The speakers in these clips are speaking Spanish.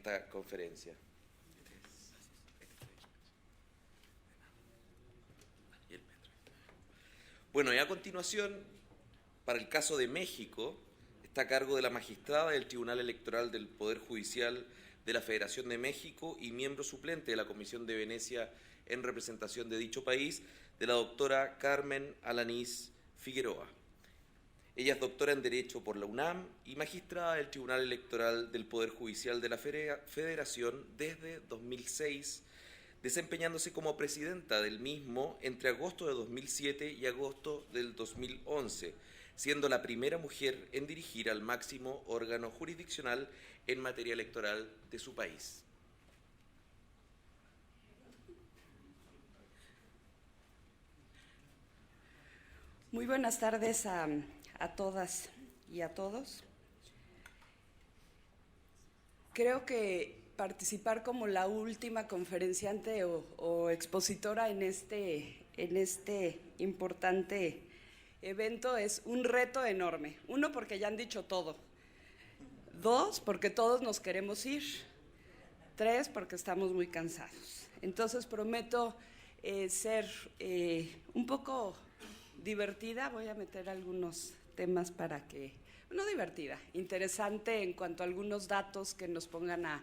esta conferencia. Bueno, y a continuación, para el caso de México, está a cargo de la magistrada del Tribunal Electoral del Poder Judicial de la Federación de México y miembro suplente de la Comisión de Venecia en representación de dicho país, de la doctora Carmen Alanís Figueroa. Ella es doctora en Derecho por la UNAM y magistrada del Tribunal Electoral del Poder Judicial de la Federación desde 2006, desempeñándose como presidenta del mismo entre agosto de 2007 y agosto del 2011, siendo la primera mujer en dirigir al máximo órgano jurisdiccional en materia electoral de su país. Muy buenas tardes a todas y a todos. Creo que participar como la última conferenciante o expositora en este importante evento es un reto enorme. Uno, porque ya han dicho todo. Dos, porque todos nos queremos ir. Tres, porque estamos muy cansados. Entonces prometo ser un poco divertida. Voy a meter algunos temas para que, no divertida, interesante en cuanto a algunos datos que nos pongan a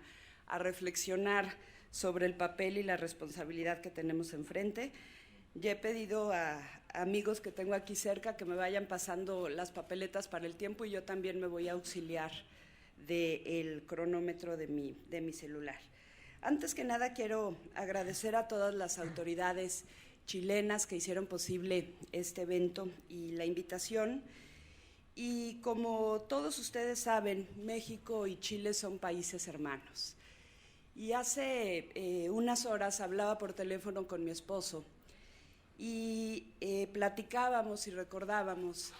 reflexionar sobre el papel y la responsabilidad que tenemos enfrente. Ya he pedido a amigos que tengo aquí cerca que me vayan pasando las papeletas para el tiempo y yo también me voy a auxiliar del cronómetro de mi celular. Antes que nada quiero agradecer a todas las autoridades chilenas que hicieron posible este evento y la invitación. Y como todos ustedes saben, México y Chile son países hermanos. Y hace unas horas hablaba por teléfono con mi esposo y platicábamos y recordábamos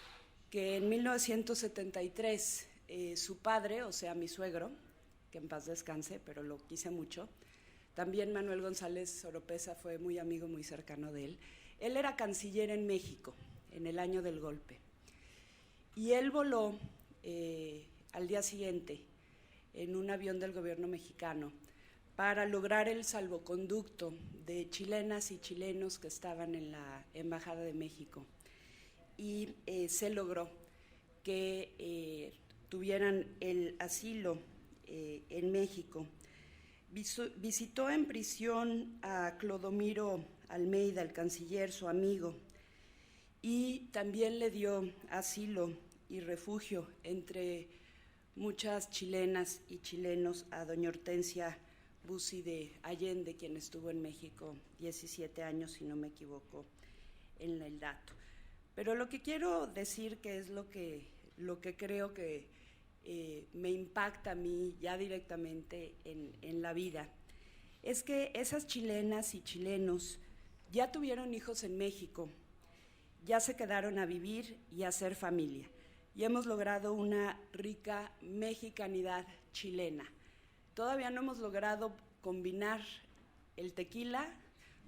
que en 1973 su padre, o sea, mi suegro, que en paz descanse, pero lo quise mucho, también Manuel González Oropesa fue muy amigo, muy cercano de él. Él era canciller en México en el año del golpe. Y él voló al día siguiente en un avión del gobierno mexicano para lograr el salvoconducto de chilenas y chilenos que estaban en la Embajada de México. Y se logró que tuvieran el asilo en México. Visitó en prisión a Clodomiro Almeida, el canciller, su amigo, y también le dio asilo y refugio, entre muchas chilenas y chilenos, a doña Hortensia Bussi de Allende, quien estuvo en México 17 años, si no me equivoco en el dato. Pero lo que quiero decir, que es lo que creo que me impacta a mí ya directamente en la vida, es que esas chilenas y chilenos ya tuvieron hijos en México, ya se quedaron a vivir y a hacer familia, y hemos logrado una rica mexicanidad chilena. Todavía no hemos logrado combinar el tequila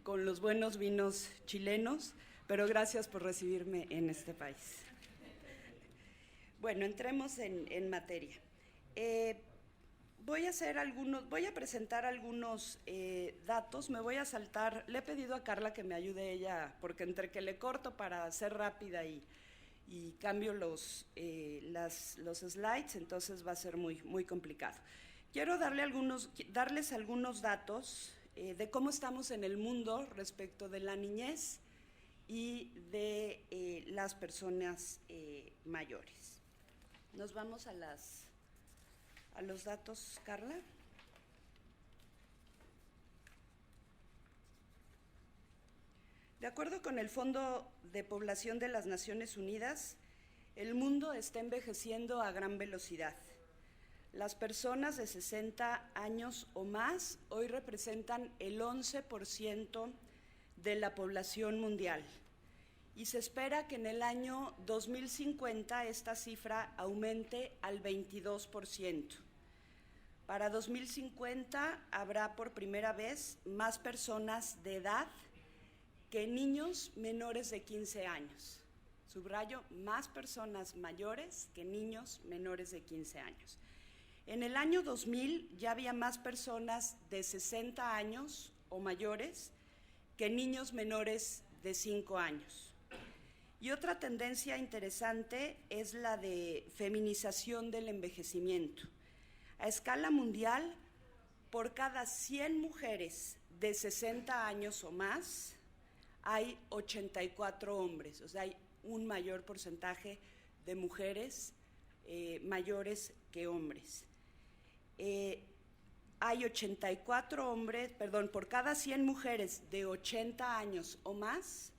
con los buenos vinos chilenos, pero gracias por recibirme en este país. Bueno, entremos en materia. Voy a presentar algunos datos, me voy a saltar. Le he pedido a Carla que me ayude ella, porque entre que le corto para ser rápida y cambio los slides, entonces va a ser muy, muy complicado. Quiero darles algunos datos de cómo estamos en el mundo respecto de la niñez y de las personas mayores. Nos vamos a los datos, Carla. De acuerdo con el Fondo de Población de las Naciones Unidas, el mundo está envejeciendo a gran velocidad. Las personas de 60 años o más hoy representan el 11% de la población mundial. Y se espera que en el año 2050 esta cifra aumente al 22%. Para 2050 habrá por primera vez más personas de edad que niños menores de 15 años. Subrayo, más personas mayores que niños menores de 15 años. En el año 2000 ya había más personas de 60 años o mayores que niños menores de 5 años. Y otra tendencia interesante es la de feminización del envejecimiento. A escala mundial, por cada 100 mujeres de 60 años o más, hay 84 hombres, o sea, hay un mayor porcentaje de mujeres mayores que hombres. Hay 84 hombres, perdón, por cada 100 mujeres de 80 años o más,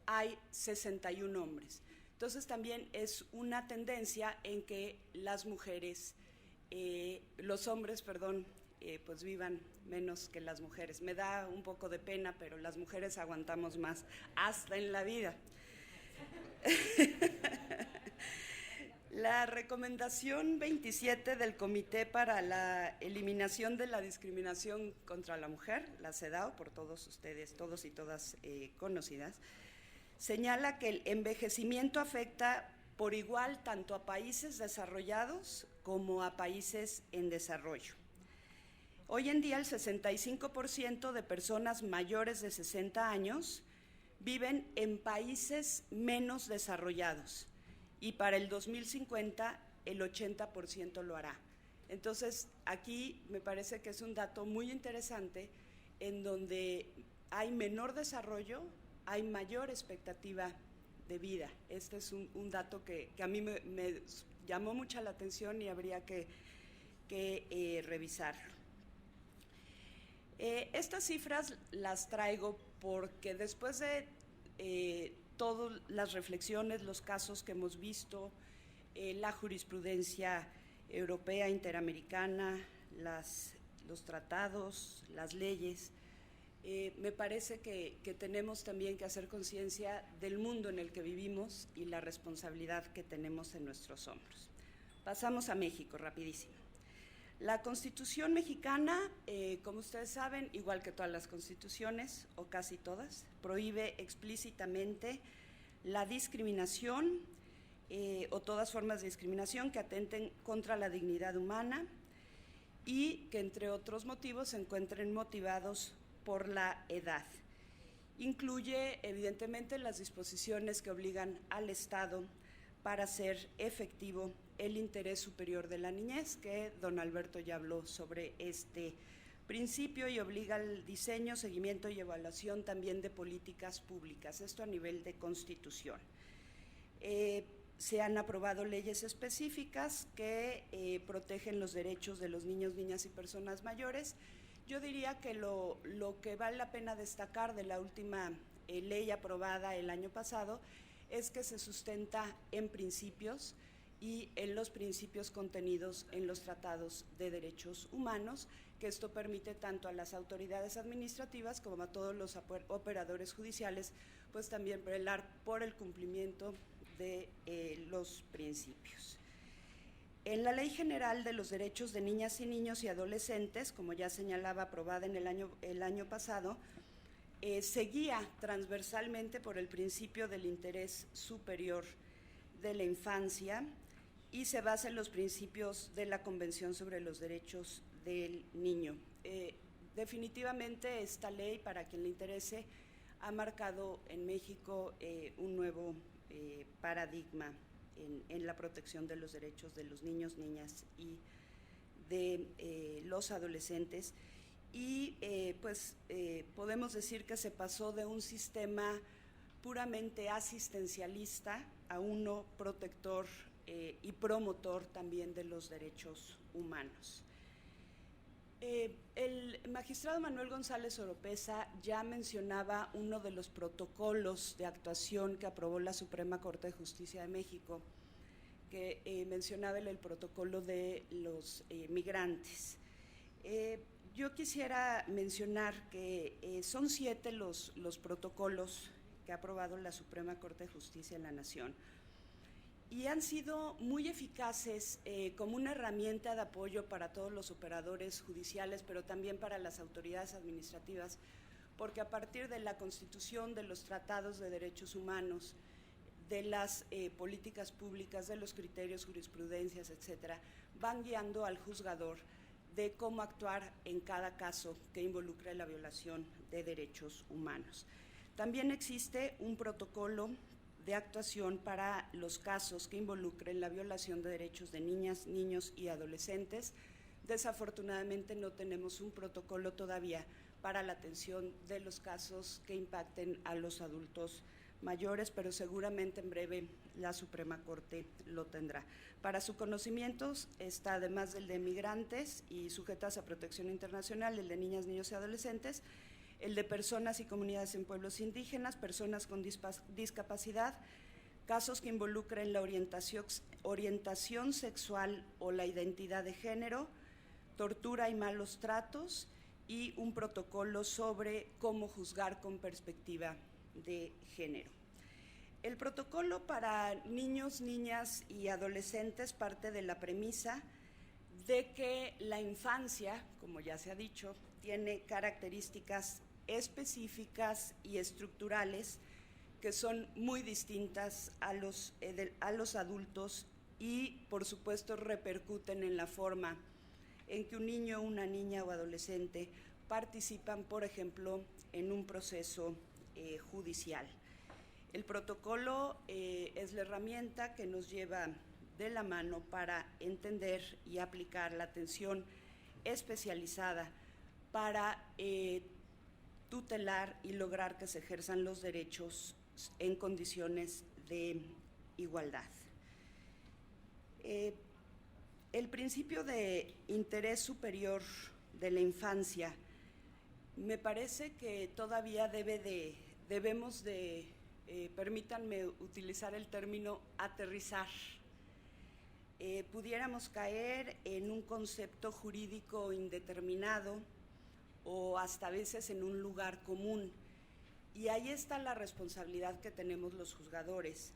hay 61 hombres. Entonces también es una tendencia en que las mujeres, los hombres, perdón, pues vivan menos que las mujeres. Me da un poco de pena, pero las mujeres aguantamos más, hasta en la vida. La recomendación 27 del Comité para la Eliminación de la Discriminación contra la Mujer, la CEDAW, por todos ustedes, todos y todas conocidas, señala que el envejecimiento afecta por igual tanto a países desarrollados como a países en desarrollo. Hoy en día el 65% de personas mayores de 60 años viven en países menos desarrollados y para el 2050 el 80% lo hará. Entonces, aquí me parece que es un dato muy interesante en donde hay menor desarrollo, hay mayor expectativa de vida. Este es un dato que a mí me llamó mucha la atención y habría que revisarlo. Estas cifras las traigo porque después de todas las reflexiones, los casos que hemos visto, la jurisprudencia europea, interamericana, los tratados, las leyes, me parece que tenemos también que hacer conciencia del mundo en el que vivimos y la responsabilidad que tenemos en nuestros hombros. Pasamos a México, rapidísimo. La Constitución mexicana, como ustedes saben, igual que todas las constituciones, o casi todas, prohíbe explícitamente la discriminación o todas formas de discriminación que atenten contra la dignidad humana y que, entre otros motivos, se encuentren motivados por la edad. Incluye, evidentemente, las disposiciones que obligan al Estado para hacer efectivo el interés superior de la niñez, que don Alberto ya habló sobre este principio, y obliga al diseño, seguimiento y evaluación también de políticas públicas, esto a nivel de Constitución. Se han aprobado leyes específicas que protegen los derechos de los niños, niñas y personas mayores. Yo diría que lo que vale la pena destacar de la última ley aprobada el año pasado es que se sustenta en principios y en los principios contenidos en los tratados de derechos humanos, que esto permite tanto a las autoridades administrativas como a todos los operadores judiciales, pues también velar por el cumplimiento de los principios. En la Ley General de los Derechos de Niñas y Niños y Adolescentes, como ya señalaba, aprobada en el año pasado, se guía transversalmente por el principio del interés superior de la infancia y se basa en los principios de la Convención sobre los Derechos del Niño. Definitivamente esta ley, para quien le interese, ha marcado en México un nuevo paradigma en la protección de los derechos de los niños, niñas y de los adolescentes. Y podemos decir que se pasó de un sistema puramente asistencialista a uno protector y promotor también de los derechos humanos. El magistrado Manuel González Oropeza ya mencionaba uno de los protocolos de actuación que aprobó la Suprema Corte de Justicia de México, que mencionaba el protocolo de los migrantes. Yo quisiera mencionar que son 7 los protocolos que ha aprobado la Suprema Corte de Justicia de la Nación y han sido muy eficaces como una herramienta de apoyo para todos los operadores judiciales, pero también para las autoridades administrativas, porque a partir de la constitución de los tratados de derechos humanos, de las políticas públicas, de los criterios, jurisprudencias, etcétera, van guiando al juzgador de cómo actuar en cada caso que involucre la violación de derechos humanos. También existe un protocolo de actuación para los casos que involucren la violación de derechos de niñas, niños y adolescentes. Desafortunadamente no tenemos un protocolo todavía para la atención de los casos que impacten a los adultos mayores, pero seguramente en breve la Suprema Corte lo tendrá. Para su conocimiento está, además del de migrantes y sujetas a protección internacional, el de niñas, niños y adolescentes, el de personas y comunidades en pueblos indígenas, personas con discapacidad, casos que involucren la orientación sexual o la identidad de género, tortura y malos tratos, y un protocolo sobre cómo juzgar con perspectiva de género. El protocolo para niños, niñas y adolescentes parte de la premisa de que la infancia, como ya se ha dicho, tiene características específicas y estructurales que son muy distintas a los adultos y, por supuesto, repercuten en la forma en que un niño, una niña o adolescente participan, por ejemplo, en un proceso judicial. El protocolo es la herramienta que nos lleva de la mano para entender y aplicar la atención especializada para tutelar y lograr que se ejerzan los derechos en condiciones de igualdad. El principio de interés superior de la infancia me parece que todavía debemos de, permítanme utilizar el término aterrizar. Pudiéramos caer en un concepto jurídico indeterminado o hasta a veces en un lugar común. Y ahí está la responsabilidad que tenemos los juzgadores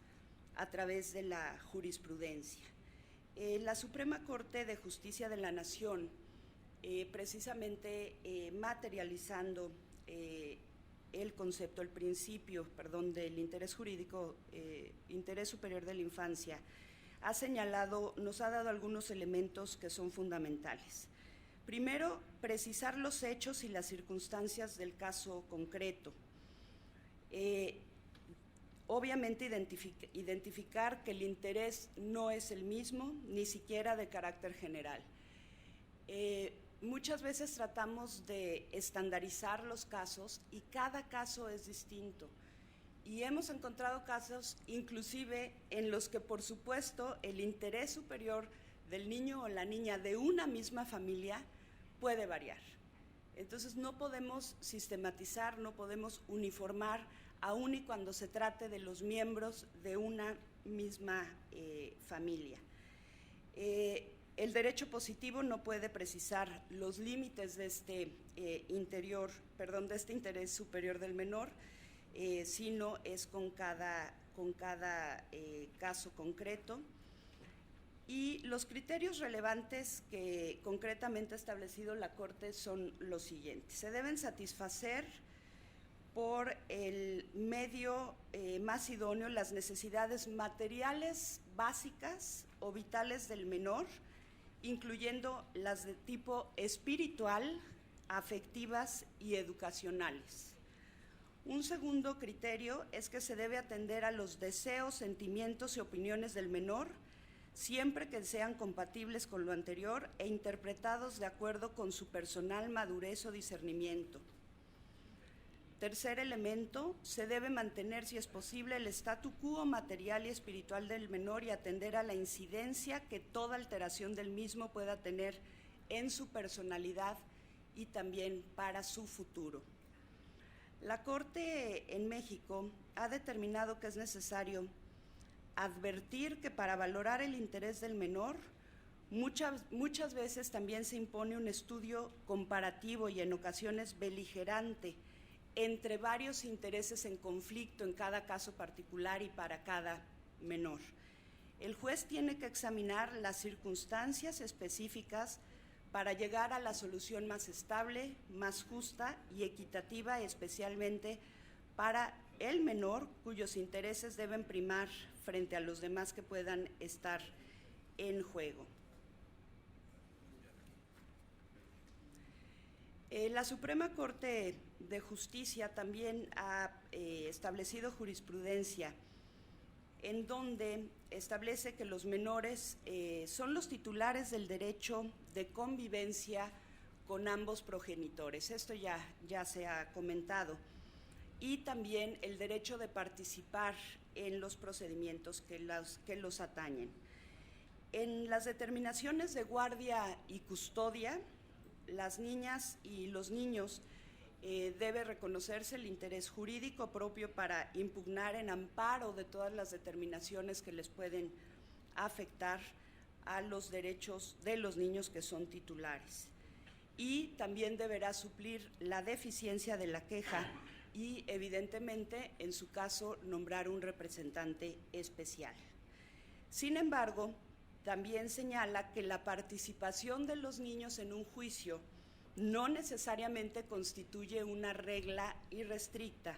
a través de la jurisprudencia. La Suprema Corte de Justicia de la Nación, precisamente materializando el concepto, el principio, del interés jurídico, interés superior de la infancia, ha señalado, nos ha dado algunos elementos que son fundamentales. Primero, precisar los hechos y las circunstancias del caso concreto. Obviamente identificar que el interés no es el mismo, ni siquiera de carácter general. Muchas veces tratamos de estandarizar los casos y cada caso es distinto. Y hemos encontrado casos inclusive en los que, por supuesto, el interés superior del niño o la niña de una misma familia puede variar. Entonces no podemos sistematizar, no podemos uniformar, aun y cuando se trate de los miembros de una misma familia. El derecho positivo no puede precisar los límites de este interés superior del menor, sino es con cada caso concreto. Y los criterios relevantes que concretamente ha establecido la Corte son los siguientes. Se deben satisfacer por el medio más idóneo las necesidades materiales básicas o vitales del menor, incluyendo las de tipo espiritual, afectivas y educacionales. Un segundo criterio es que se debe atender a los deseos, sentimientos y opiniones del menor, siempre que sean compatibles con lo anterior e interpretados de acuerdo con su personal madurez o discernimiento. Tercer elemento, se debe mantener, si es posible, el statu quo material y espiritual del menor y atender a la incidencia que toda alteración del mismo pueda tener en su personalidad y también para su futuro. La Corte en México ha determinado que es necesario advertir que para valorar el interés del menor, muchas veces también se impone un estudio comparativo y en ocasiones beligerante entre varios intereses en conflicto en cada caso particular y para cada menor. El juez tiene que examinar las circunstancias específicas para llegar a la solución más estable, más justa y equitativa, especialmente para el menor cuyos intereses deben primar frente a los demás que puedan estar en juego. La Suprema Corte de Justicia también ha establecido jurisprudencia en donde establece que los menores son los titulares del derecho de convivencia con ambos progenitores. Esto ya se ha comentado. Y también el derecho de participar en los procedimientos que los atañen. En las determinaciones de guardia y custodia, las niñas y los niños debe reconocerse el interés jurídico propio para impugnar en amparo de todas las determinaciones que les pueden afectar a los derechos de los niños que son titulares. Y también deberá suplir la deficiencia de la queja y, evidentemente, en su caso, nombrar un representante especial. Sin embargo, también señala que la participación de los niños en un juicio no necesariamente constituye una regla irrestricta,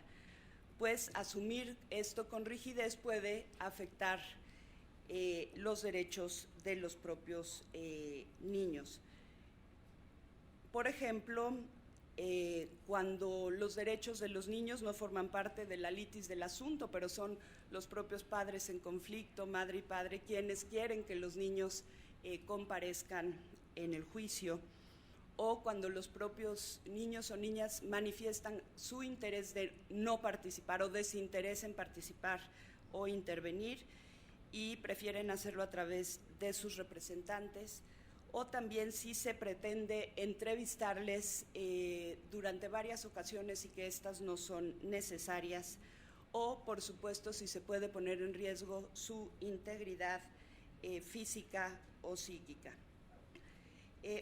pues asumir esto con rigidez puede afectar los derechos de los propios niños. Por ejemplo, cuando los derechos de los niños no forman parte de la litis del asunto, pero son los propios padres en conflicto, madre y padre, quienes quieren que los niños comparezcan en el juicio, o cuando los propios niños o niñas manifiestan su interés de no participar o desinterés en participar o intervenir y prefieren hacerlo a través de sus representantes, o también si se pretende entrevistarles durante varias ocasiones y que estas no son necesarias, o por supuesto si se puede poner en riesgo su integridad física o psíquica.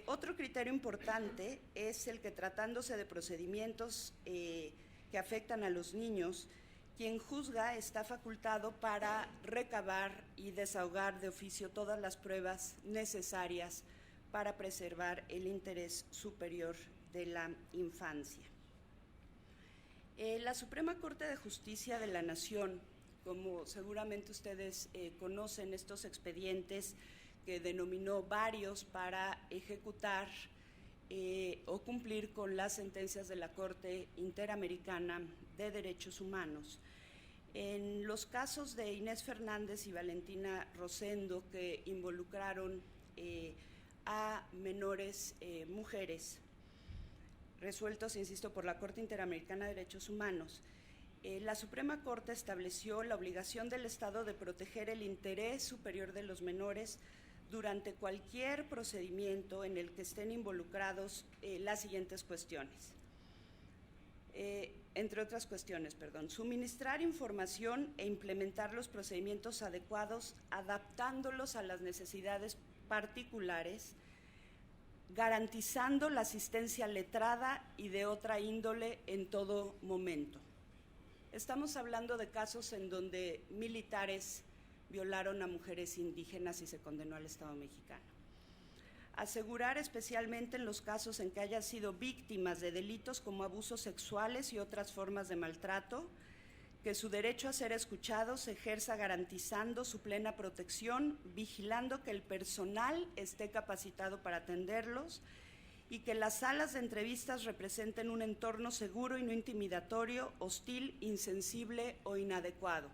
Otro criterio importante es el que, tratándose de procedimientos que afectan a los niños, quien juzga está facultado para recabar y desahogar de oficio todas las pruebas necesarias para preservar el interés superior de la infancia. La Suprema Corte de Justicia de la Nación, como seguramente ustedes conocen estos expedientes que denominó varios para ejecutar o cumplir con las sentencias de la Corte Interamericana de Derechos Humanos. En los casos de Inés Fernández y Valentina Rosendo, que involucraron a menores mujeres, resueltos, insisto, por la Corte Interamericana de Derechos Humanos, la Suprema Corte estableció la obligación del Estado de proteger el interés superior de los menores durante cualquier procedimiento en el que estén involucrados las siguientes cuestiones. Entre otras cuestiones, suministrar información e implementar los procedimientos adecuados, adaptándolos a las necesidades particulares, garantizando la asistencia letrada y de otra índole en todo momento. Estamos hablando de casos en donde militares violaron a mujeres indígenas y se condenó al Estado mexicano. Asegurar, especialmente en los casos en que hayan sido víctimas de delitos como abusos sexuales y otras formas de maltrato, que su derecho a ser escuchados se ejerza garantizando su plena protección, vigilando que el personal esté capacitado para atenderlos y que las salas de entrevistas representen un entorno seguro y no intimidatorio, hostil, insensible o inadecuado.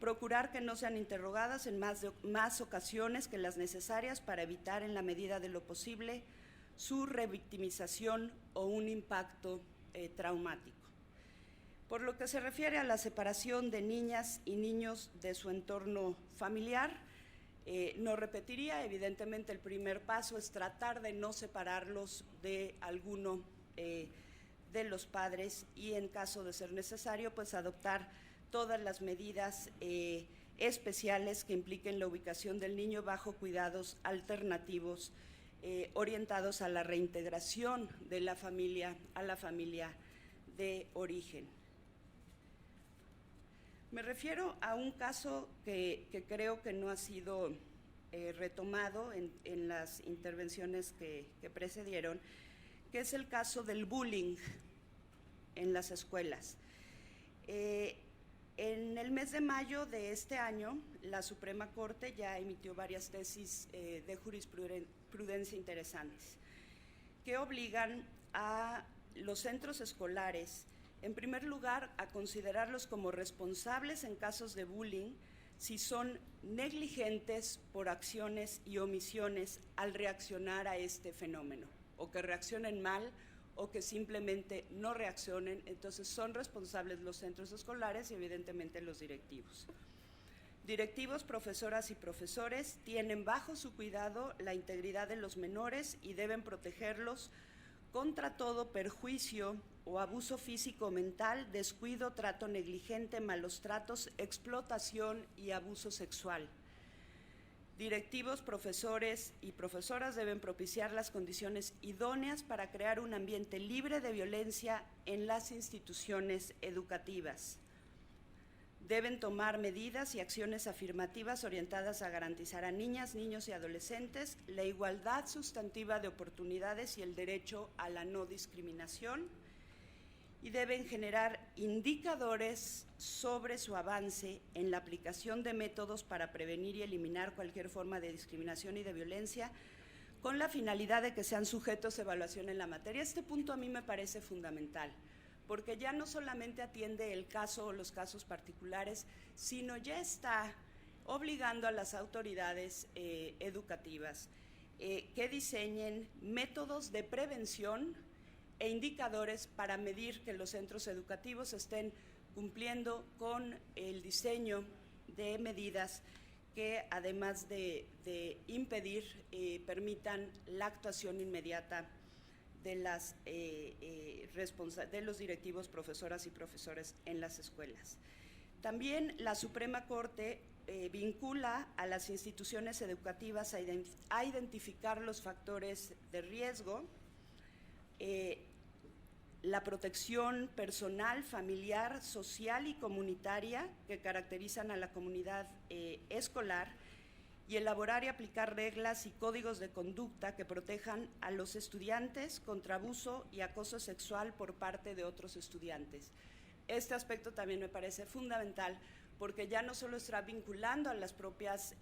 Procurar que no sean interrogadas en más ocasiones que las necesarias para evitar, en la medida de lo posible, su revictimización o un impacto traumático. Por lo que se refiere a la separación de niñas y niños de su entorno familiar, no repetiría, evidentemente el primer paso es tratar de no separarlos de alguno de los padres y, en caso de ser necesario, pues adoptar todas las medidas especiales que impliquen la ubicación del niño bajo cuidados alternativos orientados a la reintegración de la familia a la familia de origen. Me refiero a un caso que creo que no ha sido retomado en las intervenciones que precedieron, que es el caso del bullying en las escuelas. En el mes de mayo de este año, la Suprema Corte ya emitió varias tesis de jurisprudencia interesantes que obligan a los centros escolares, en primer lugar, a considerarlos como responsables en casos de bullying si son negligentes por acciones y omisiones al reaccionar a este fenómeno, o que reaccionen mal o que simplemente no reaccionen. Entonces son responsables los centros escolares y evidentemente los directivos. Directivos, profesoras y profesores tienen bajo su cuidado la integridad de los menores y deben protegerlos contra todo perjuicio o abuso físico o mental, descuido, trato negligente, malos tratos, explotación y abuso sexual. Directivos, profesores y profesoras deben propiciar las condiciones idóneas para crear un ambiente libre de violencia en las instituciones educativas. Deben tomar medidas y acciones afirmativas orientadas a garantizar a niñas, niños y adolescentes la igualdad sustantiva de oportunidades y el derecho a la no discriminación, y deben generar indicadores sobre su avance en la aplicación de métodos para prevenir y eliminar cualquier forma de discriminación y de violencia, con la finalidad de que sean sujetos de evaluación en la materia. Este punto a mí me parece fundamental, porque ya no solamente atiende el caso o los casos particulares, sino ya está obligando a las autoridades educativas que diseñen métodos de prevención e indicadores para medir que los centros educativos estén cumpliendo con el diseño de medidas que, además de impedir, permitan la actuación inmediata de los directivos, profesoras y profesores en las escuelas. También la Suprema Corte vincula a las instituciones educativas a identificar los factores de riesgo, la protección personal, familiar, social y comunitaria que caracterizan a la comunidad escolar, y elaborar y aplicar reglas y códigos de conducta que protejan a los estudiantes contra abuso y acoso sexual por parte de otros estudiantes. Este aspecto también me parece fundamental, porque ya no solo está vinculando a las propias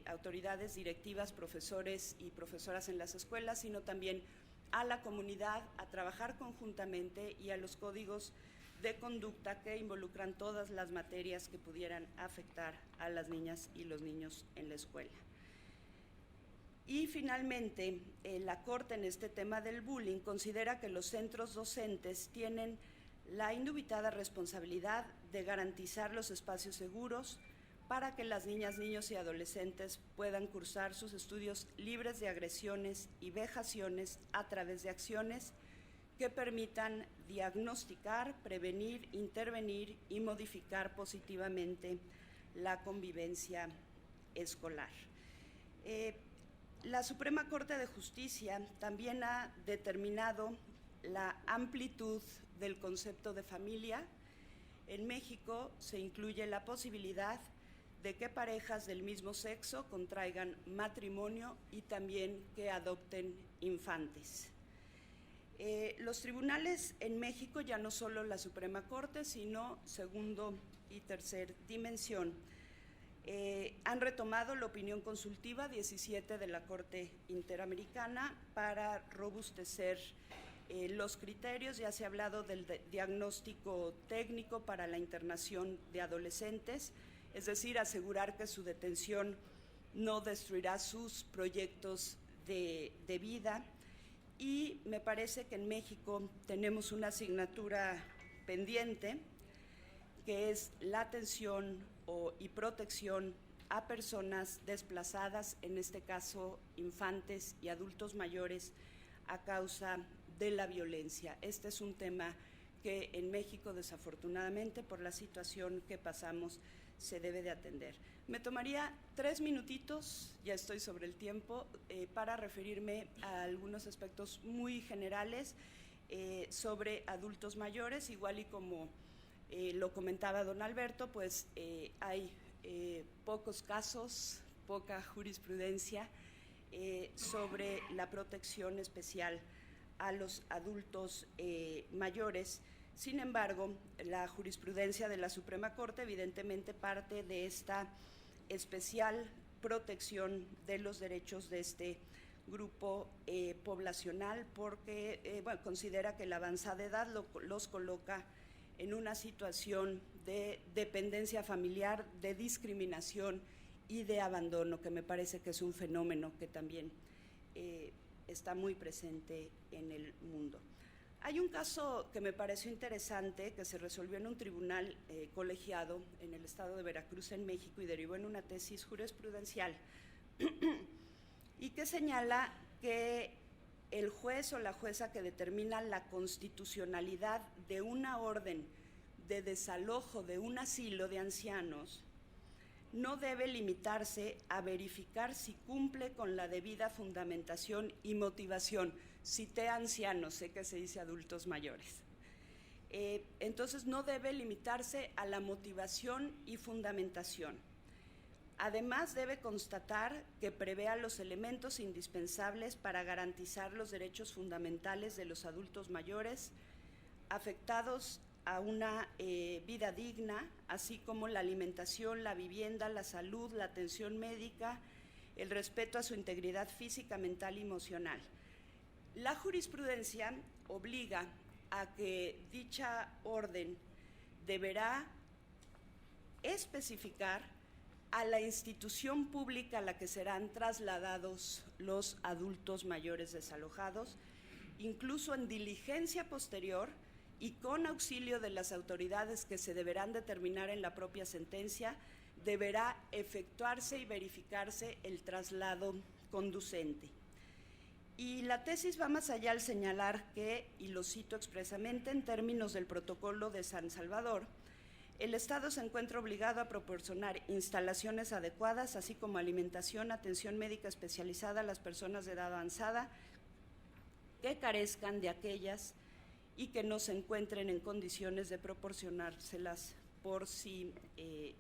autoridades directivas, profesores y profesoras en las escuelas, sino también a la comunidad a trabajar conjuntamente, y a los códigos de conducta que involucran todas las materias que pudieran afectar a las niñas y los niños en la escuela. Y finalmente, la Corte en este tema del bullying considera que los centros docentes tienen la indubitada responsabilidad de garantizar los espacios seguros para que las niñas, niños y adolescentes puedan cursar sus estudios libres de agresiones y vejaciones a través de acciones que permitan diagnosticar, prevenir, intervenir y modificar positivamente la convivencia escolar. La Suprema Corte de Justicia también ha determinado la amplitud del concepto de familia. En México se incluye la posibilidad de que parejas del mismo sexo contraigan matrimonio y también que adopten infantes. Los tribunales en México, ya no solo la Suprema Corte, sino segundo y tercer dimensión, han retomado la opinión consultiva 17 de la Corte Interamericana para robustecer los criterios. Ya se ha hablado del diagnóstico técnico para la internación de adolescentes, es decir, asegurar que su detención no destruirá sus proyectos de vida. Y me parece que en México tenemos una asignatura pendiente, que es la atención y protección a personas desplazadas, en este caso infantes y adultos mayores, a causa de la violencia. Este es un tema que en México, desafortunadamente, por la situación que pasamos, se debe de atender. Me tomaría 3 minutitos, ya estoy sobre el tiempo, para referirme a algunos aspectos muy generales sobre adultos mayores. Igual y como lo comentaba don Alberto, pues hay pocos casos, poca jurisprudencia sobre la protección especial a los adultos mayores. Sin embargo, la jurisprudencia de la Suprema Corte evidentemente parte de esta especial protección de los derechos de este grupo poblacional, porque considera que la avanzada edad los coloca en una situación de dependencia familiar, de discriminación y de abandono, que me parece que es un fenómeno que también está muy presente en el mundo. Hay un caso que me pareció interesante, que se resolvió en un tribunal colegiado en el estado de Veracruz, en México, y derivó en una tesis jurisprudencial, y que señala que el juez o la jueza que determina la constitucionalidad de una orden de desalojo de un asilo de ancianos no debe limitarse a verificar si cumple con la debida fundamentación y motivación. Cité ancianos, sé que se dice adultos mayores. Entonces no debe limitarse a la motivación y fundamentación. Además, debe constatar que prevea los elementos indispensables para garantizar los derechos fundamentales de los adultos mayores afectados a una vida digna, así como la alimentación, la vivienda, la salud, la atención médica, el respeto a su integridad física, mental y emocional. La jurisprudencia obliga a que dicha orden deberá especificar a la institución pública a la que serán trasladados los adultos mayores desalojados, incluso en diligencia posterior y con auxilio de las autoridades que se deberán determinar en la propia sentencia, deberá efectuarse y verificarse el traslado conducente. Y la tesis va más allá al señalar que, y lo cito expresamente, en términos del Protocolo de San Salvador, el Estado se encuentra obligado a proporcionar instalaciones adecuadas, así como alimentación, atención médica especializada a las personas de edad avanzada que carezcan de aquellas y que no se encuentren en condiciones de proporcionárselas por sí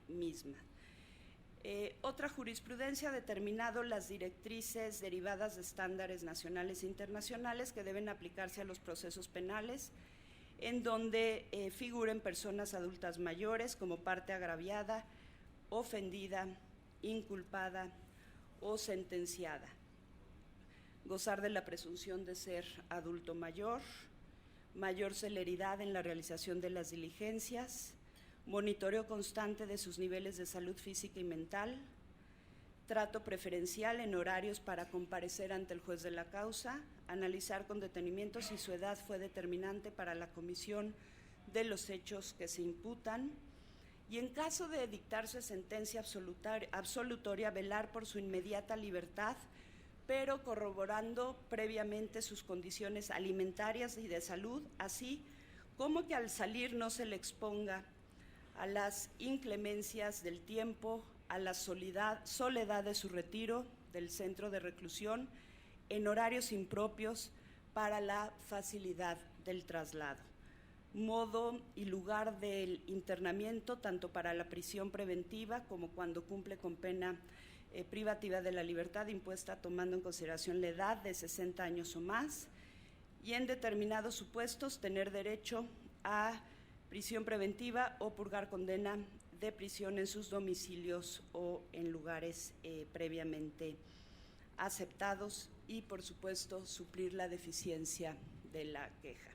mismas. Otra jurisprudencia ha determinado las directrices derivadas de estándares nacionales e internacionales que deben aplicarse a los procesos penales, en donde figuren personas adultas mayores como parte agraviada, ofendida, inculpada o sentenciada. Gozar de la presunción de ser adulto mayor, mayor celeridad en la realización de las diligencias, monitoreo constante de sus niveles de salud física y mental, trato preferencial en horarios para comparecer ante el juez de la causa, analizar con detenimiento si su edad fue determinante para la comisión de los hechos que se imputan y, en caso de dictarse sentencia absolutoria, velar por su inmediata libertad, pero corroborando previamente sus condiciones alimentarias y de salud, así como que al salir no se le exponga a las inclemencias del tiempo, a la soledad de su retiro del centro de reclusión en horarios impropios para la facilidad del traslado. Modo y lugar del internamiento, tanto para la prisión preventiva como cuando cumple con pena privativa de la libertad impuesta tomando en consideración la edad de 60 años o más, y en determinados supuestos tener derecho a prisión preventiva o purgar condena de prisión en sus domicilios o en lugares previamente aceptados y, por supuesto, suplir la deficiencia de la queja.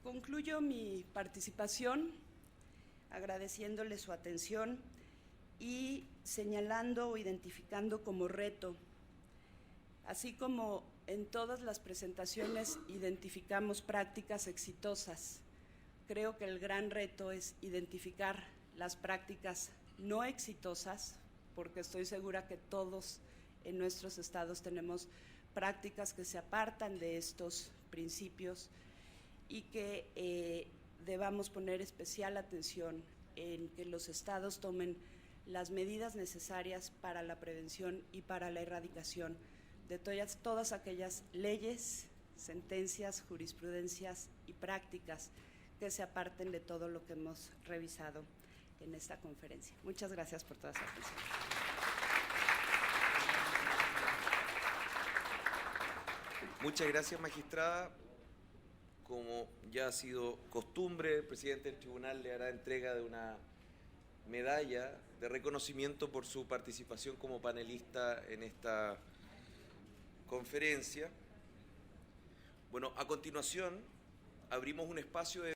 Concluyo mi participación agradeciéndole su atención y señalando o identificando como reto, así como en todas las presentaciones identificamos prácticas exitosas, creo que el gran reto es identificar las prácticas no exitosas, porque estoy segura que todos en nuestros estados tenemos prácticas que se apartan de estos principios y que debamos poner especial atención en que los estados tomen las medidas necesarias para la prevención y para la erradicación de todas aquellas leyes, sentencias, jurisprudencias y prácticas que se aparten de todo lo que hemos revisado en esta conferencia. Muchas gracias por toda su atención. Muchas gracias, magistrada. como ya ha sido costumbre, el presidente del tribunal le hará entrega de una medalla de reconocimiento por su participación como panelista en esta conferencia. Bueno, a continuación abrimos un espacio de